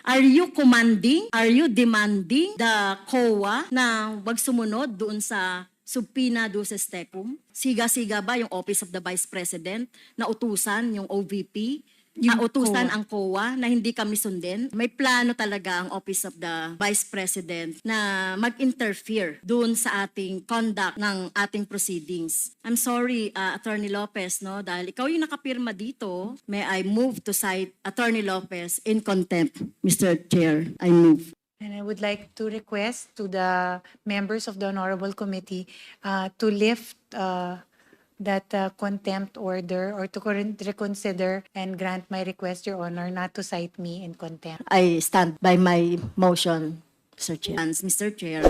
Are you commanding, are you demanding the COA na wag sumunod doon sa subpoena duces tecum? Siga-siga ba yung Office of the Vice President na utusan yung OVP? Utusan ang COA na hindi kami sundin? May plano talaga ang Office of the Vice President na mag-interfere doon sa ating conduct ng ating proceedings. I'm sorry, Attorney Lopez, no? Dahil ikaw yung nakapirma dito, may I move to cite Attorney Lopez in contempt. Mr. Chair, I move. And I would like to request to the members of the Honorable Committee to lift that contempt order or to reconsider and grant my request, Your Honor, not to cite me in contempt. I stand by my motion, Mr. Chair. Mr. Chair,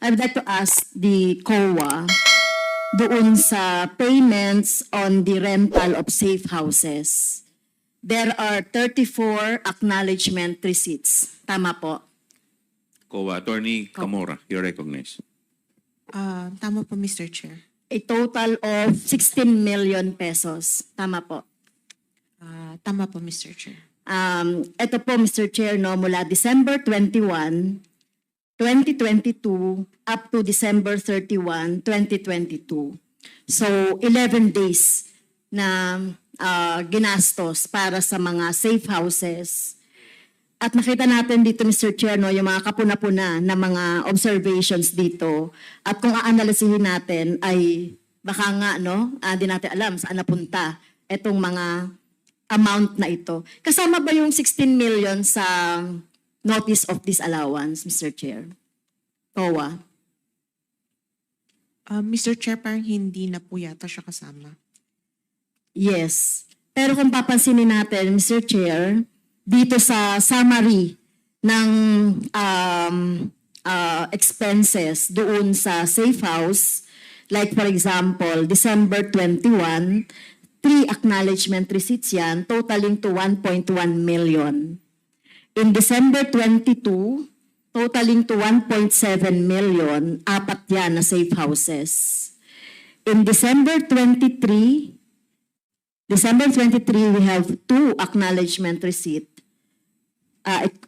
I would like to ask the COA doon sa payments on the rental of safe houses. There are 34 acknowledgement receipts. Tama po? COA Attorney Camora, you're recognized. Tama po, Mr. Chair. A total of 16 million pesos. Tama po? Tama po, Mr. Chair. Ito po, Mr. Chair, no, mula December 21, 2022 up to December 31, 2022. So, 11 days na ginastos para sa mga safe houses. At nakita natin dito, Mr. Chair, no, yung mga kapuna-puna na mga observations dito. At kung aanalisihin natin ay baka nga, no, di natin alam saan napunta itong mga amount na ito. Kasama ba yung 16 million sa notice of disallowance, Mr. Chair? COA. Mr. Chair, parang hindi na po yata siya kasama. Yes. Pero kung papansinin natin, Mr. Chair, dito sa summary ng expenses doon sa safe house, like for example, December 21, 3 acknowledgement receipts yan, totaling to 1.1 million. In December 22, totaling to 1.7 million, 4 yan na safe houses. In December 23, we have 2 acknowledgement receipt.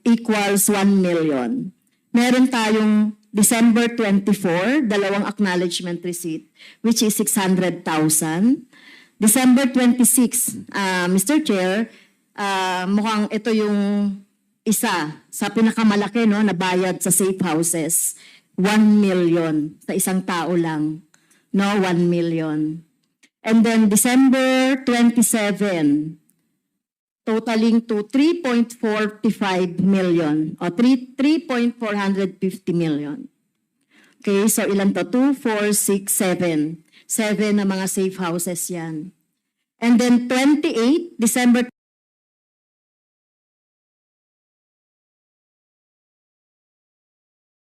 Equals 1 million. Meron tayong December 24, 2 acknowledgement receipt, which is 600,000. December 26, Mr. Chair, mukhang ito yung isa sa pinakamalaki, no, na bayad sa safe houses. 1 million sa isang tao lang. No, 1 million. And then December 27, totaling to 3.45 million o 3.450 million. Okay, so ilan to? 2, 4, 6, 7. 7 na mga safe houses yan. And then 28, December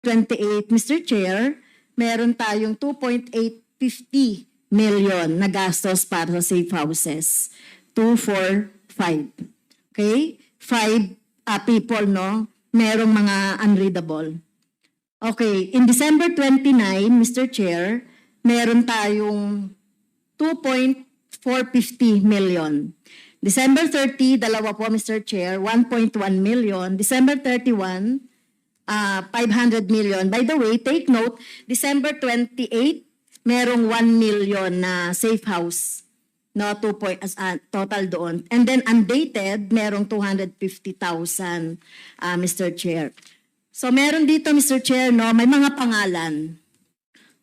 28, Mr. Chair, meron tayong 2.850 million na gastos para sa safe houses. 2, 4, 5. Okay? 5 people, no? Merong mga unreadable. Okay. In December 29, Mr. Chair, meron tayong 2.450 million. December 30, dalawa po, Mr. Chair, 1.1 million. December 31, 500 million. By the way, take note, December 28, merong 1 million na safe house. No, 2 point total doon. And then undated, merong 250,000, Mr. Chair. So meron dito, Mr. Chair, no, may mga pangalan.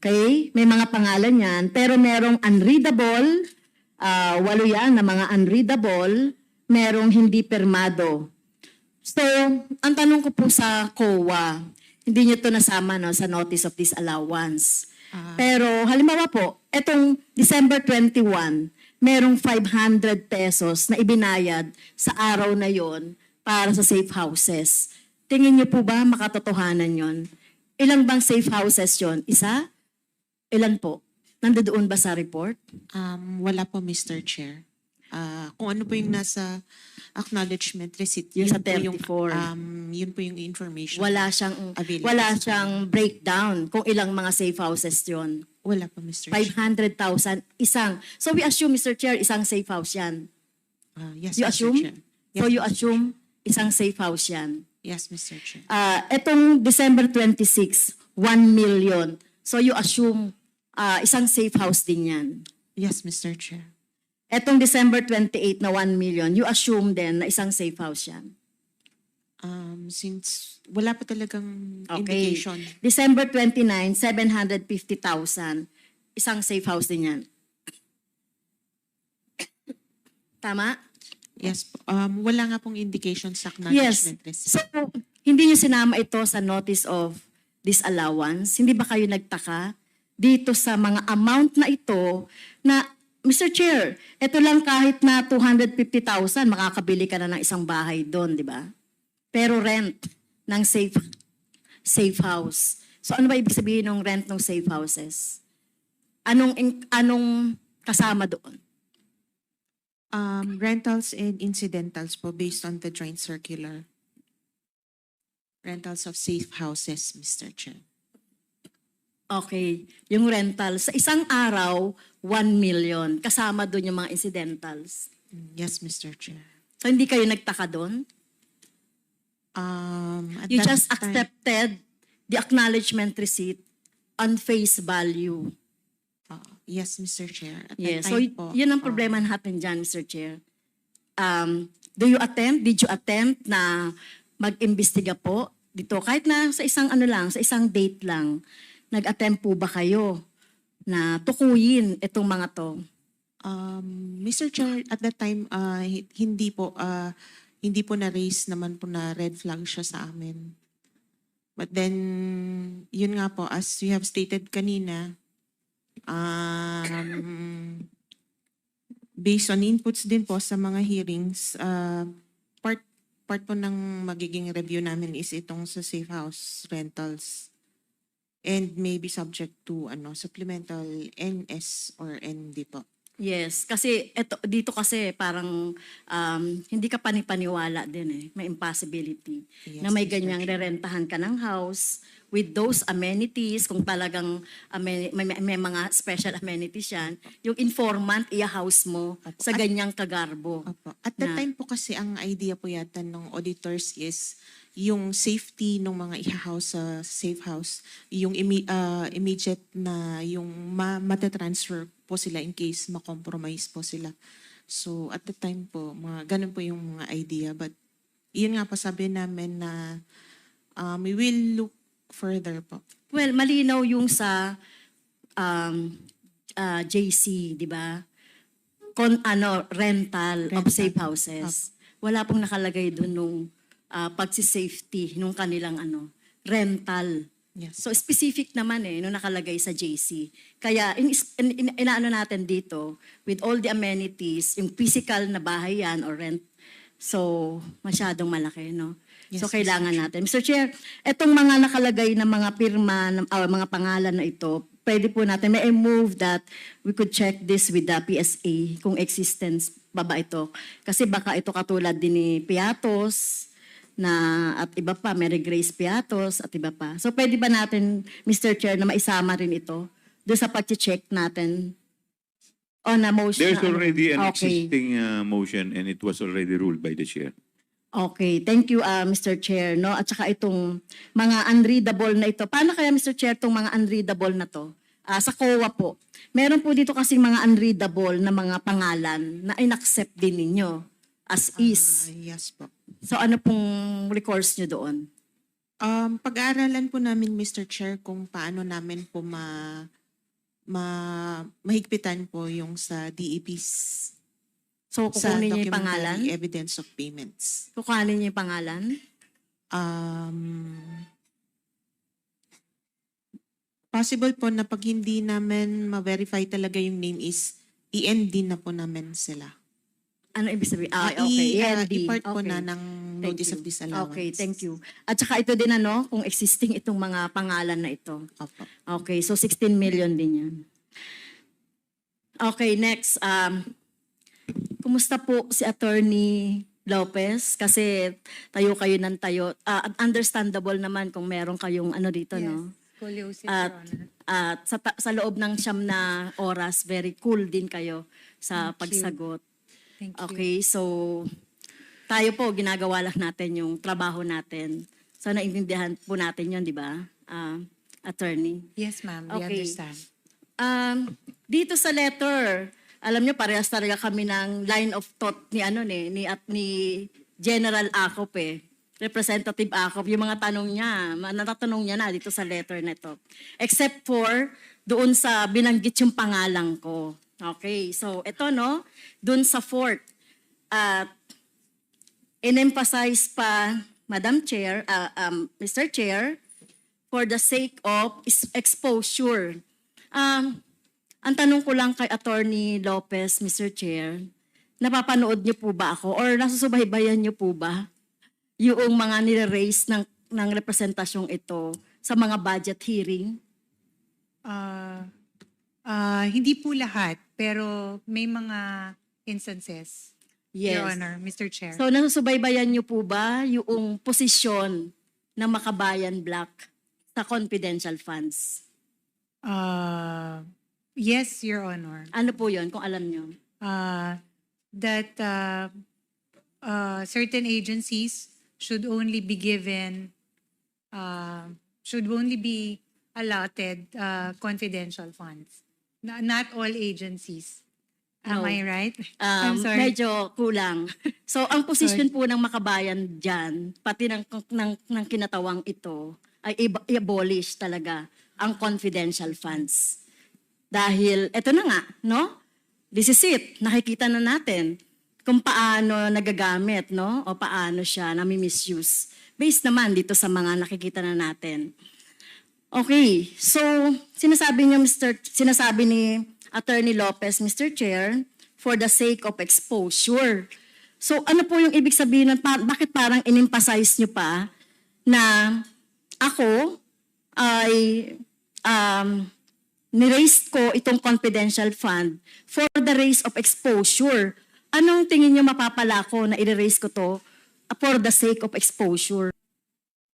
Okay? May mga pangalan yan. Pero merong unreadable, 8 yan na mga unreadable, merong hindi permado. So, ang tanong ko po sa COA, hindi nyo to nasama, no, sa notice of disallowance. Pero halimbawa po, etong December 21, merong 500 pesos na ibinayad sa araw na yon para sa safe houses. Tingin niyo po ba makatotohanan yon? Ilan bang safe houses yon? Isa? Ilan po? Nandoon ba sa report? Wala po, Mr. Chair. Kung ano po yung nasa acknowledgement receipt, Yung yun sa po 34. yun po yung information. Wala available. siyang breakdown kung ilang mga safe houses yon. Wala po, Mr. Chair. 500,000 isang. So we assume, Mr. Chair, isang safe house yan. Yes, You Mr. assume? Chair. Yes, So you Mr. assume isang safe house yan. Yes, Mr. Chair. Etong December 26, 1 million. So you assume isang safe house din yan. Yes, Mr. Chair. Etong December 28 na 1 million, you assume din na isang safe house yan. Since wala pa talagang Okay. indication. December 29, 750,000. Isang safe house din yan. Tama? Yes po. Wala nga pong indication sa Yes. acknowledgement receipt. So, hindi niyo sinama ito sa notice of disallowance? Hindi ba kayo nagtaka dito sa mga amount na ito na, Mr. Chair, ito lang kahit na 250,000, makakabili ka na ng isang bahay doon, di ba? Pero rent ng safe house. So ano ba ibig sabihin ng rent ng safe houses? Anong kasama doon? Rentals and incidentals po based on the joint circular. Rentals of safe houses, Mr. Chair. Okay, yung rental. Sa isang araw, 1 million. Kasama doon yung mga incidentals. Yes, Mr. Chair. So hindi kayo nagtaka doon? At You that just time- accepted the acknowledgement receipt on face value. Yes, Mr. Chair. At Yes, that so time po, yun ang problema natin dyan, Mr. Chair. Did you attempt na mag-imbestiga po dito? Kahit na sa isang sa isang date lang, nag-attempt po ba kayo na tukuyin itong mga to? Mr. Chair, at that time, hindi po na-raise naman po na red flag siya sa amin. But then, yun nga po, as you have stated kanina, based on inputs din po sa mga hearings, part po ng magiging review namin is itong sa safe house rentals and maybe subject to supplemental NS or ND po. Yes, kasi dito kasi parang hindi ka panipaniwala din eh. May impossibility Yes, na may Mr. ganyang rerentahan ka ng house with those amenities, kung talagang may mga special amenities yan, yung informant i-house mo sa ganyang kagarbo. Opo. At that Na- time po kasi ang idea po yata ng auditors is yung safety ng mga iha-house sa safe house, yung immediate na yung matatransfer po sila in case ma-compromise po sila. So at the time po, ganun po yung mga idea. But yun nga po sabi namin na we will look further po. Well, malinaw yung sa JC, di ba? Rental of safe houses. Wala pong nakalagay doon nung pagsi-safety nung kanilang rental. Yes. So specific naman nung nakalagay sa JC. Kaya inaano natin dito with all the amenities, yung physical na bahay yan or rent. So masyadong malaki, no? Yes, So kailangan natin. Mr. Chair, etong mga nakalagay na mga pirma, mga pangalan na ito, pwede po natin, may I move that we could check this with the PSA kung existence ba ito. Kasi baka ito katulad din ni Piatos, at iba pa, Mary Grace Piatos at iba pa. So pwede ba natin, Mr. Chair, na maisama rin ito doon sa pag-check natin on a motion? There's already an Okay. existing motion and it was already ruled by the chair. Okay, thank you Mr. Chair, no? At saka itong mga unreadable na ito. Paano kaya Mr. Chair itong mga unreadable na to? Sa COA po. Meron po dito kasi mga unreadable na mga pangalan na inaccept din ninyo as is. Yes po. So ano pong recourse nyo doon? Pag-aaralan po namin, Mr. Chair, kung paano namin po mahigpitan po yung sa DEPs. So Sa kukunin nyo yung documentary pangalan? evidence of payments. Kukunin nyo yung pangalan? Possible po na pag hindi namin ma-verify talaga yung name is i-end na po namin sila. Ano ibig sabihin? Okay. END. I-part po Okay. na ng Thank notice you. of disallowance. Okay, thank you. At saka ito din kung existing itong mga pangalan na ito. Opo. Okay, so 16 million din yan. Okay, next. Kumusta po si Attorney Lopez? Kasi tayo kayo ng tayo. Understandable naman kung meron kayong dito, no? Scoliosis, At, Your Honor. at sa loob ng 9 na oras, very cool din kayo sa Thank you. pagsagot. Thank you. Okay, so tayo po, ginagawa lang natin yung trabaho natin. So, naintindihan po natin yun, di ba, attorney? Yes, ma'am. We Okay. understand. Dito sa letter, alam niyo parehas talaga kami ng line of thought ni ni General Acop Representative Acop, yung mga tanong niya, natatanong niya na dito sa letter na ito. Except for doon sa binanggit yung pangalan ko. Okay, so ito no, doon sa fourth, in-emphasize pa, Madam Chair, Mr. Chair, for the sake of exposure. Ang tanong ko lang kay Attorney Lopez, Mr. Chair, napapanood niyo po ba ako or nasusubaybayan niyo po ba yung mga nire-raise ng representasyong ito sa mga budget hearing? Hindi po lahat, pero may mga instances, Yes. Your Honor, Mr. Chair. So nasusubaybayan niyo po ba yung posisyon ng Makabayan Black sa confidential funds? Yes, Your Honor. Ano po yun, kung alam niyo? That certain agencies should only be given, should only be allotted confidential funds. Not all agencies. Am No. I right? I'm sorry. Medyo kulang. So, ang posisyon po ng Makabayan dyan, pati ng kinatawang ito, ay i-abolish talaga ang confidential funds. Dahil, eto na nga, no? This is it. Nakikita na natin kung paano nagagamit, no? O paano siya nami-misuse. Based naman dito sa mga nakikita na natin. Okay, so sinasabi ni Attorney Lopez, Mr. Chair, for the sake of exposure. So ano po yung ibig sabihin nun? Bakit parang in-emphasize nyo pa na ako ay ni-raise ko itong confidential fund for the raise of exposure? Anong tingin nyo mapapala ko na i-raise ko to for the sake of exposure?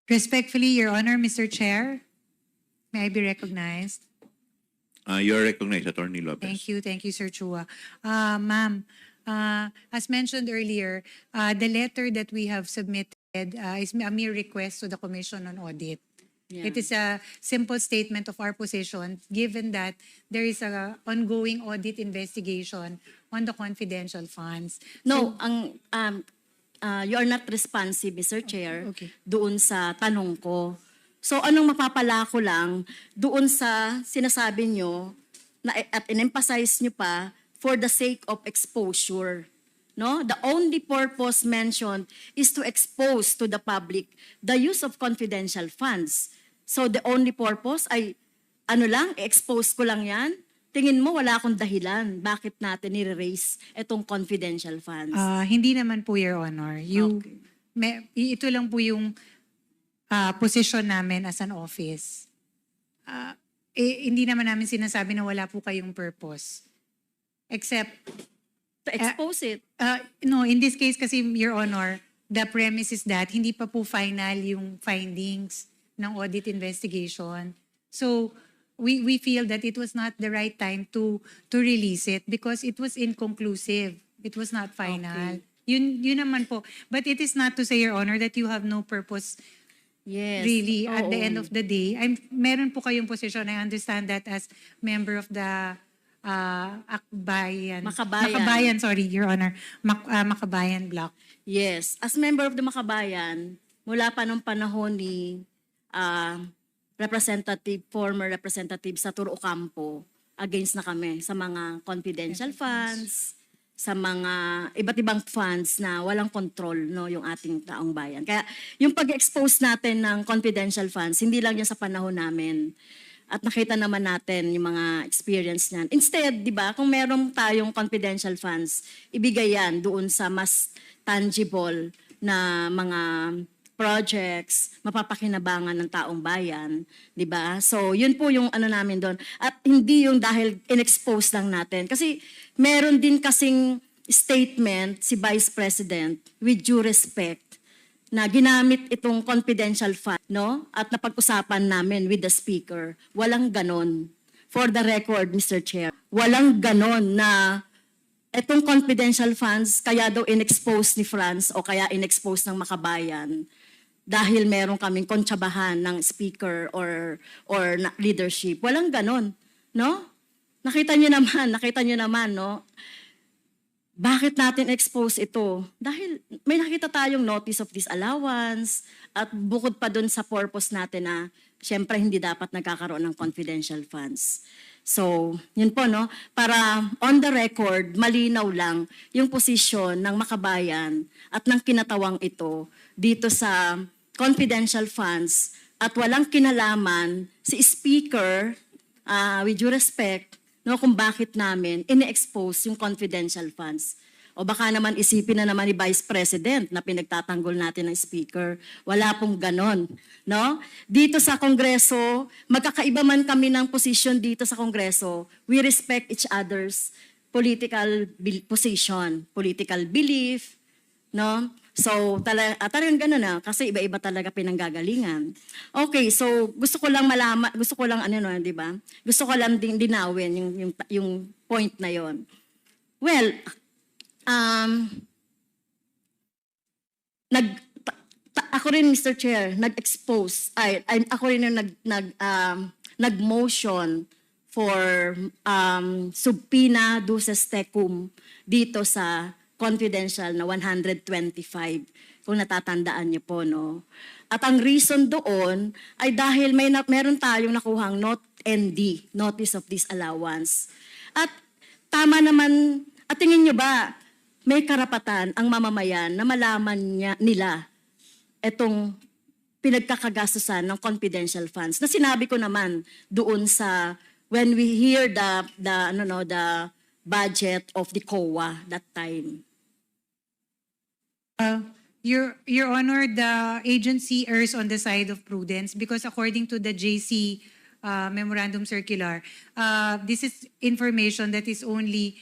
Respectfully, Your Honor, Mr. Chair, may I be recognized? You're recognized, Attorney Lopez. Thank you, Sir Chua. Ma'am, as mentioned earlier, the letter that we have submitted is a mere request to the Commission on Audit. Yeah. It is a simple statement of our position, given that there is a ongoing audit investigation on the confidential funds. No, you are not responsive, Mr. Chair, okay. doon sa tanong ko. So anong mapapala ko lang doon sa sinasabi nyo na, at in-emphasize nyo pa for the sake of exposure. No? The only purpose mentioned is to expose to the public the use of confidential funds. So the only purpose ay expose ko lang yan? Tingin mo wala akong dahilan bakit natin nire-raise itong confidential funds? Hindi naman po, Your Honor. Ito lang po yung position namin as an office. Hindi naman namin sinasabi na wala po kayong purpose. Except, To expose it. no, in this case kasi, Your Honor, the premise is that hindi pa po final yung findings ng audit investigation. So, we feel that it was not the right time to release it because it was inconclusive. It was not final. Okay. Yun naman po. But it is not to say, Your Honor, that you have no purpose. Yes. Really, at the Oo. end of the day, meron po kayong position. I understand that as member of the Makabayan. Sorry, Your Honor. Makabayan Block. Yes. As member of the Makabayan, mula pa nung panahon ni former representative sa Turo Ocampo, against na kami sa mga confidential funds, sa mga iba't ibang funds na walang control yung ating taong bayan. Kaya yung pag-expose natin ng confidential funds, hindi lang yan sa panahon namin. At nakita naman natin yung mga experience niyan. Instead, di ba, kung meron tayong confidential funds, ibigay yan doon sa mas tangible na mga projects, mapapakinabangan ng taong bayan, di ba? So, yun po yung namin doon. At hindi yung dahil in-expose lang natin. Kasi meron din kasing statement si Vice President with due respect na ginamit itong confidential fund, no? At napag-usapan namin with the speaker. Walang ganon. For the record, Mr. Chair, walang ganon na etong confidential funds, kaya daw in-expose ni France o kaya in-expose ng Makabayan dahil meron kaming kontsabahan ng speaker or leadership. Walang ganon, no? Nakita niyo naman, no? Bakit natin expose ito? Dahil may nakita tayong notice of disallowance at bukod pa dun sa purpose natin na syempre hindi dapat nagkakaroon ng confidential funds. So, yun po, no? Para on the record, malinaw lang yung posisyon ng Makabayan at ng kinatawang ito dito sa confidential funds at walang kinalaman si Speaker, with due respect, no, kung bakit namin ini-expose yung confidential funds. O baka naman isipin na naman ni Vice President na pinagtatanggol natin ng Speaker. Wala pong ganon. No? Dito sa Kongreso, magkakaiba man kami ng position dito sa Kongreso, we respect each other's political position, political belief, no? So, talagang gano'n na, kasi iba-iba talaga pinanggagalingan. Okay, so gusto ko lang malaman, gusto ko lang di ba? Gusto ko lang din linawin yung point na yon. Well, ako rin, Mr. Chair, ako rin yung nag-motion for subpoena duces tecum dito sa confidential na 125, kung natatandaan niyo po, no? At ang reason doon ay dahil meron tayong nakuhang ND, Notice of Disallowance. At tama naman, at tingin niyo ba, may karapatan ang mamamayan na malaman nila itong pinagkakagastusan ng confidential funds. Na sinabi ko naman doon sa, when we hear the budget of the COA that time. Your Honor, the agency errs on the side of prudence because according to the JC Memorandum Circular, this is information that is only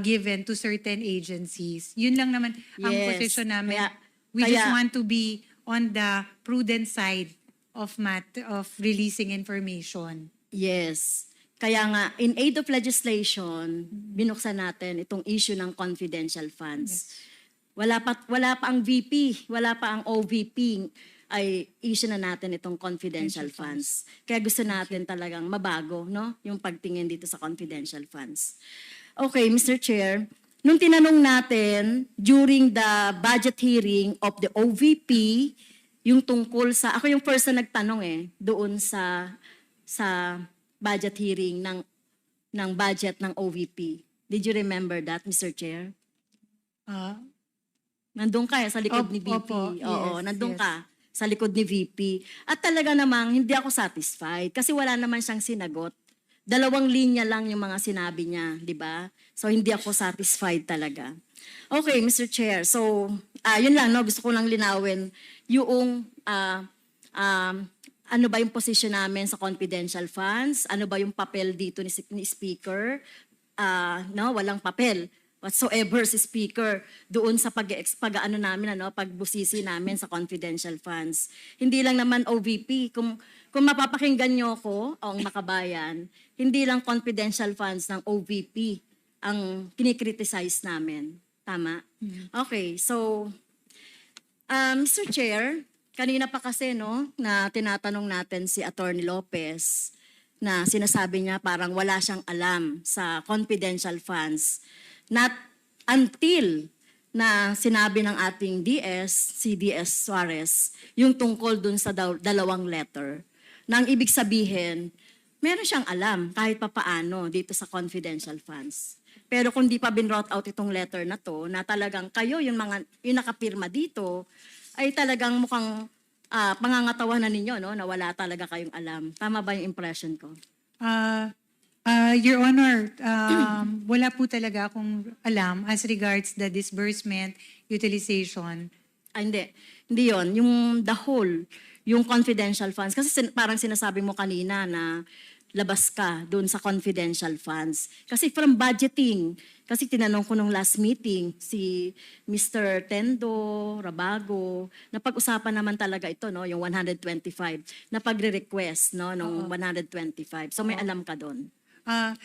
given to certain agencies. Yun lang naman ang Yes. position namin. We Kaya- just want to be on the prudent side of releasing information. Yes. Kaya nga, in aid of legislation, binuksan natin itong issue ng confidential funds. Wala pa ang VP, wala pa ang OVP, ay issue na natin itong confidential funds. Kaya gusto natin talagang mabago, no? Yung pagtingin dito sa confidential funds. Okay, Mr. Chair, nung tinanong natin during the budget hearing of the OVP, yung tungkol sa, ako yung first na nagtanong doon sa budget hearing ng budget ng OVP. Did you remember that, Mr. Chair? Nandun ka sa likod ni VP. Opo, Oo, yes, nandun yes. ka sa likod ni VP. At talaga namang hindi ako satisfied kasi wala naman siyang sinagot. 2 linya lang yung mga sinabi niya, di ba? So hindi ako satisfied talaga. Okay, Mr. Chair. So, yun lang, no? Gusto ko lang linawin yung ano ba yung position namin sa confidential funds? Ano ba yung papel dito ni Speaker? No, walang papel whatsoever si Speaker doon sa pagbusisi namin sa confidential funds. Hindi lang naman OVP. Kung mapapakinggan niyo ko, ang Makabayan, hindi lang confidential funds ng OVP ang kinikriticize namin. Tama? Okay, so, Mr. Chair, kanina pa kasi, no, na tinatanong natin si Attorney Lopez na sinasabi niya parang wala siyang alam sa confidential funds. Not until na sinabi ng ating si DS Suarez, yung tungkol dun sa 2 letter. Nang ibig sabihin, meron siyang alam kahit papaano dito sa confidential funds. Pero kung di pa binroute out itong letter na to, na talagang kayo yung nakapirma dito, ay talagang mukhang pangangatawanan ninyo, no, na wala talaga kayong alam. Tama ba yung impression ko? Your Honor, wala po talaga akong alam as regards the disbursement, utilization. Hindi. Hindi yun. Yung the whole, yung confidential funds. Kasi parang sinasabi mo kanina na labas ka doon sa confidential funds. Kasi from budgeting, kasi tinanong ko nung last meeting, si Mr. Tendo, Rabago, napag-usapan naman talaga ito, no, yung 125, na pagre-request, no, nung 125. So may alam ka doon.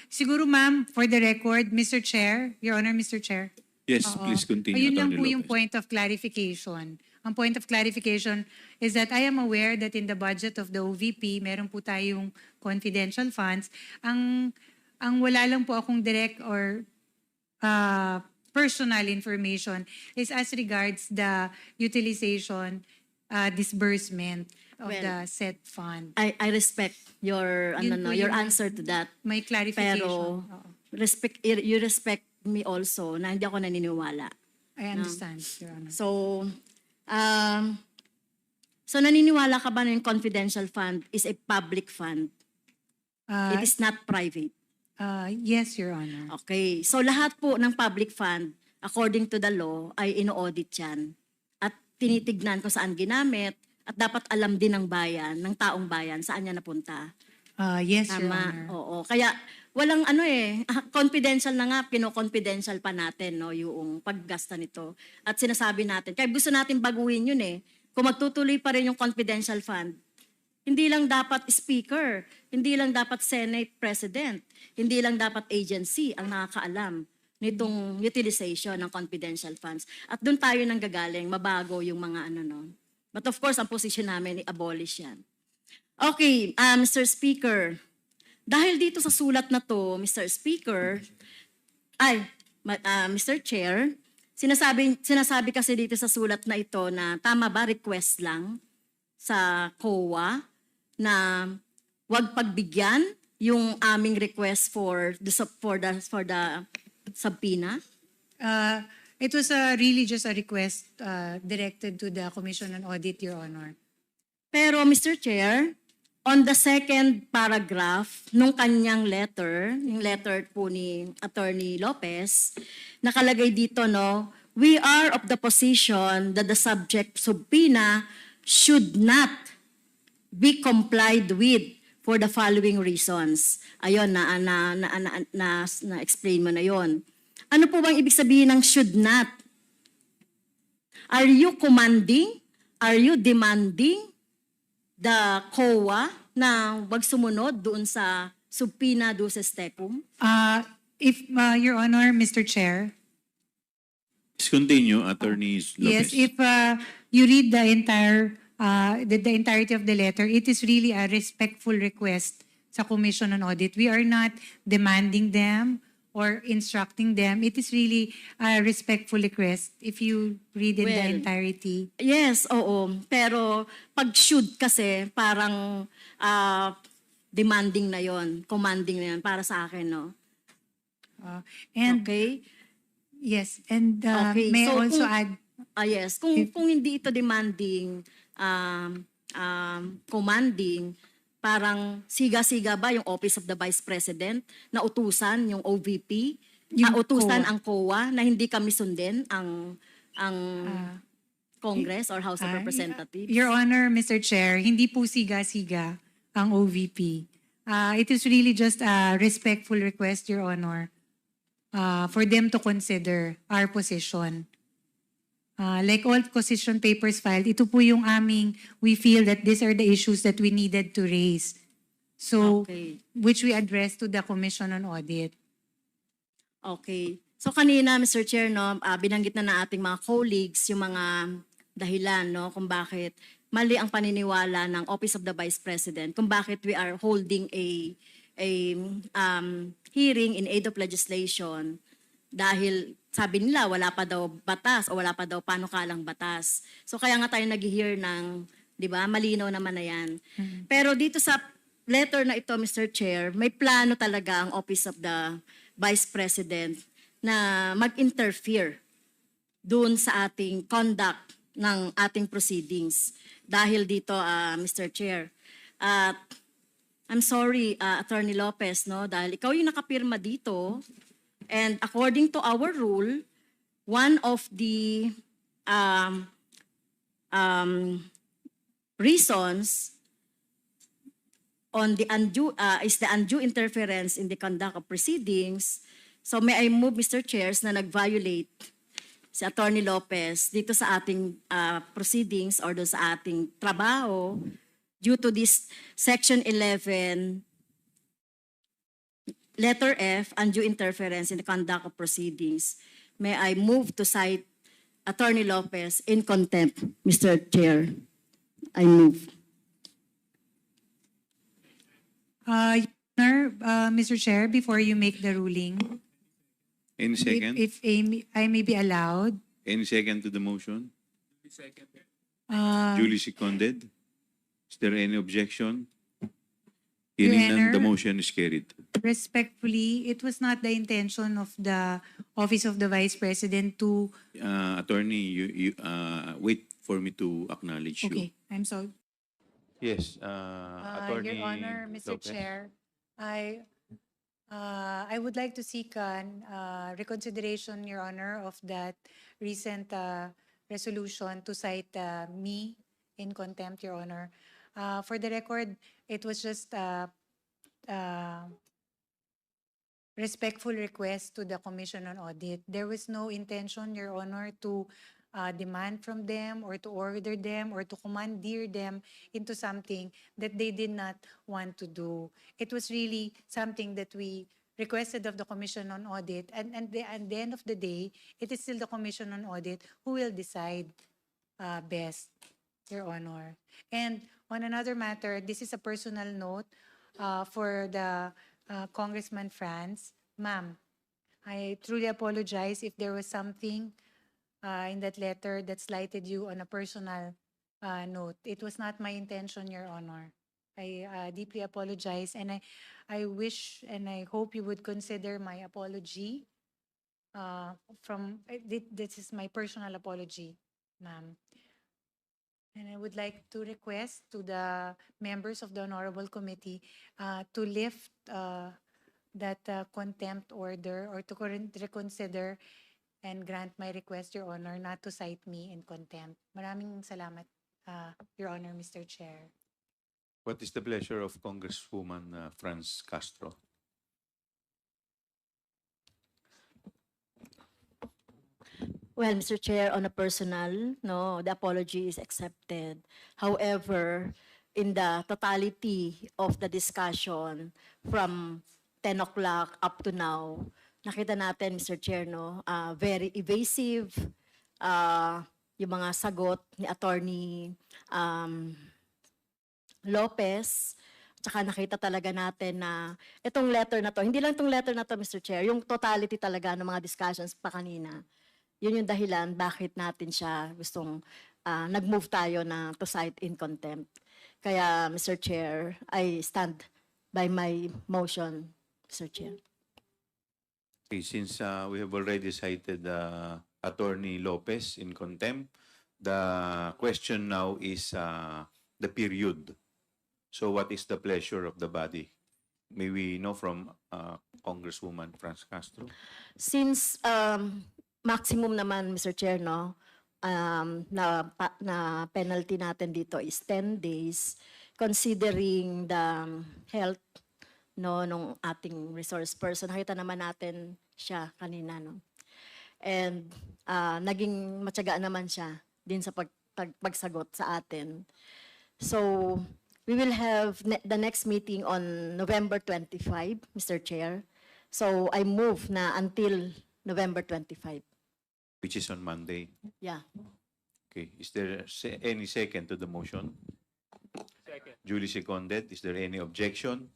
Siguro ma'am, for the record, Mr. Chair, Your Honor, Mr. Chair. Yes, Oo. please continue, Ayun lang Attorney po yung Lopez. point of clarification. Ang point of clarification is that I am aware that in the budget of the OVP, meron po tayong confidential funds. Ang wala lang po akong direct or personal information is as regards the utilization, disbursement of Well, the said fund. I respect your Yun po your yung- answer to that. May clarification. Pero Oo. you respect me also na hindi ako naniniwala. I understand, Your Honor. So naniniwala ka ba na yung confidential fund is a public fund? Uh, It is not private. yes, Your Honor. Okay. So lahat po ng public fund, according to the law, ay ino-audit yan. At tinitignan kung saan ginamit at dapat alam din ng bayan, ng taong bayan, saan niya napunta. Yes, Your Tama. Honor. Oo. Kaya walang confidential na nga, pino-confidential pa natin no, yung paggasta nito. At sinasabi natin, kaya gusto natin baguhin yun eh. Kung magtutuloy pa rin yung confidential fund, hindi lang dapat speaker, hindi lang dapat Senate President, hindi lang dapat agency ang nakakaalam nitong utilization ng confidential funds. At doon tayo nang gagaling, mabago yung mga no. But of course, ang position namin, i-abolish yan. Okay, Mr. Speaker, dahil dito sa sulat na to, Mr. Speaker, Mr. Chair, sinasabi kasi dito sa sulat na ito na tama ba request lang sa COA na wag pagbigyan yung aming request for the subpoena? It was really just a request directed to the Commission on Audit, Your Honor. Pero Mr. Chair, on the second paragraph nung kanyang letter, yung letter po ni Attorney Lopez, nakalagay dito no, we are of the position that the subject subpoena should not be complied with for the following reasons. Ayun, na-explain mo na yon. Ano po bang ibig sabihin ng should not? Are you commanding? Are you demanding the COA na wag sumunod doon sa subpoena duces tecum? If Your Honor, Mr. Chair, Please continue, Attorney yes, Lopez. if you read the entirety of the letter, it is really a respectful request sa Commission on Audit. We are not demanding them or instructing them. It is really a respectful request if you read in the Well, entirety. Yes, oo. Pero pag should kasi parang demanding na yon, commanding na yon para sa akin, no? And Okay? yes, and Okay, may I so also kung- add, Yes, kung hindi ito demanding, commanding, parang siga-siga ba yung Office of the Vice President na utusan yung OVP, Yung utusan COA. ang COA na hindi kami sundin ang Congress or House of Representatives? Your Honor, Mr. Chair, hindi po siga-siga ang OVP. It is really just a respectful request, Your Honor, for them to consider our position. Like all position papers filed, ito po yung we feel that these are the issues that we needed to raise. So, Okay. which we addressed to the Commission on Audit. Okay. So kanina, Mr. Chair, no, binanggit na ating mga colleagues yung mga dahilan no, kung bakit mali ang paniniwala ng Office of the Vice President, kung bakit we are holding a hearing in aid of legislation dahil sabi nila wala pa daw batas o wala pa daw panukalang batas. So kaya nga tayo nag-hear ng, 'di ba? Malinaw naman na 'yan. Pero dito sa letter na ito, Mr. Chair, may plano talaga ang Office of the Vice President na mag-interfere doon sa ating conduct ng ating proceedings. Dahil dito, Mr. Chair. At I'm sorry, Attorney Lopez, no, dahil ikaw yung nakapirma dito. And according to our rule, one of the reasons on the undue is the undue interference in the conduct of proceedings. So may I move, Mr. Chairs, na nag-violate si Attorney Lopez dito sa ating proceedings or doon sa ating trabaho due to this Section 11 Letter F, undue interference in the conduct of proceedings. May I move to cite Attorney Lopez in contempt, Mr. Chair? I move. Your Honor, Mr. Chair, before you make the ruling, Any second? if I may be allowed, Any second to the motion? uh, Duly seconded. Is there any objection? Your Hearing none, the Honor. motion is carried. respectfully, it was not the intention of the Office of the Vice President to, Attorney, you wait for me to acknowledge you. okay, I'm sorry. Yes, Attorney Your Honor, Mr. Lopez. Chair, I would like to seek an reconsideration, Your Honor, of that recent resolution to cite me in contempt, Your Honor. For the record, it was just a respectful request to the Commission on Audit. There was no intention, Your Honor, to demand from them or to order them or to commandeer them into something that they did not want to do. It was really something that we requested of the Commission on Audit, and at the end of the day, it is still the Commission on Audit who will decide best, Your Honor. And on another matter, this is a personal note for the Congressman Franz. Ma'am, I truly apologize if there was something in that letter that slighted you on a personal note. It was not my intention, Your Honor. I deeply apologize, and I wish and I hope you would consider my apology. This is my personal apology, ma'am. And I would like to request to the members of the Honorable Committee to lift that contempt order or to reconsider and grant my request, Your Honor, not to cite me in contempt. Maraming salamat, Your Honor, Mr. Chair. What is the pleasure of Congresswoman Franz Castro? Well, Mr. Chair, on a personal, no, the apology is accepted. However, in the totality of the discussion from 10 o'clock up to now, nakita natin, Mr. Chair, no, very evasive, yung mga sagot ni Attorney Lopez. Tsaka nakita talaga natin na itong letter na to, hindi lang itong letter na to, Mr. Chair, yung totality talaga ng mga discussions pa kanina. Yun yung dahilan bakit natin siya gustong nag-move tayo na to cite in contempt. Kaya, Mr. Chair, I stand by my motion, Mr. Chair. Okay, since we have already cited Attorney Lopez in contempt, the question now is the period. So what is the pleasure of the body? May we know from Congresswoman Franz Castro? Since maximum naman, Mr. Chair, no, na penalty natin dito is 10 days, considering the health no nung ating resource person. Nakita naman natin siya kanina, no. And naging matyaga naman siya din sa pagsagot sa atin. So, we will have the next meeting on November 25, Mr. Chair. So, I move na until November 25. Which is on Monday. Yeah. Okay, is there any second to the motion? Second. Duly seconded. Is there any objection?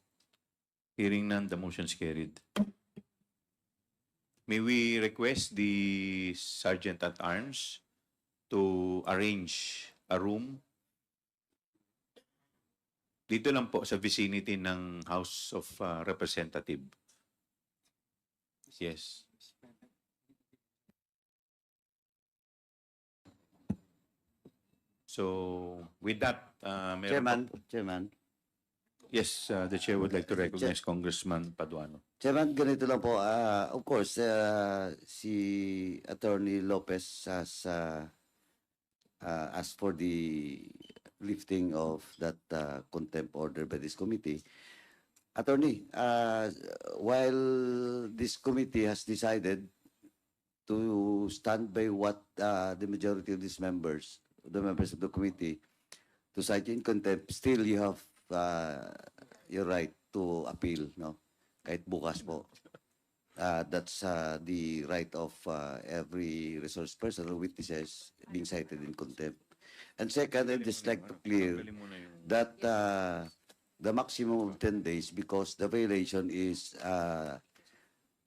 Hearing none, the motion is carried. May we request the Sergeant at Arms to arrange a room dito lang po sa vicinity ng House of Representative. Yes. So, with that, meron Chairman, yes, the chair would like to recognize Congressman Paduano. Chairman, ganito lang po. Of course, si Attorney Lopez has asked for the lifting of that contempt order by this committee. Attorney, while this committee has decided to stand by what the majority of these members, the members of the committee, to cite you in contempt, still you have your right to appeal, no? kahit bukas po. That's the right of every resource person or witnesses being cited in contempt. And second, I'd just like to clear that the maximum of 10 days, because the violation is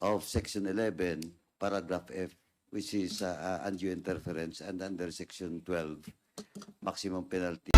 of Section 11, Paragraph F, which is undue interference, and under Section 12, maximum penalty.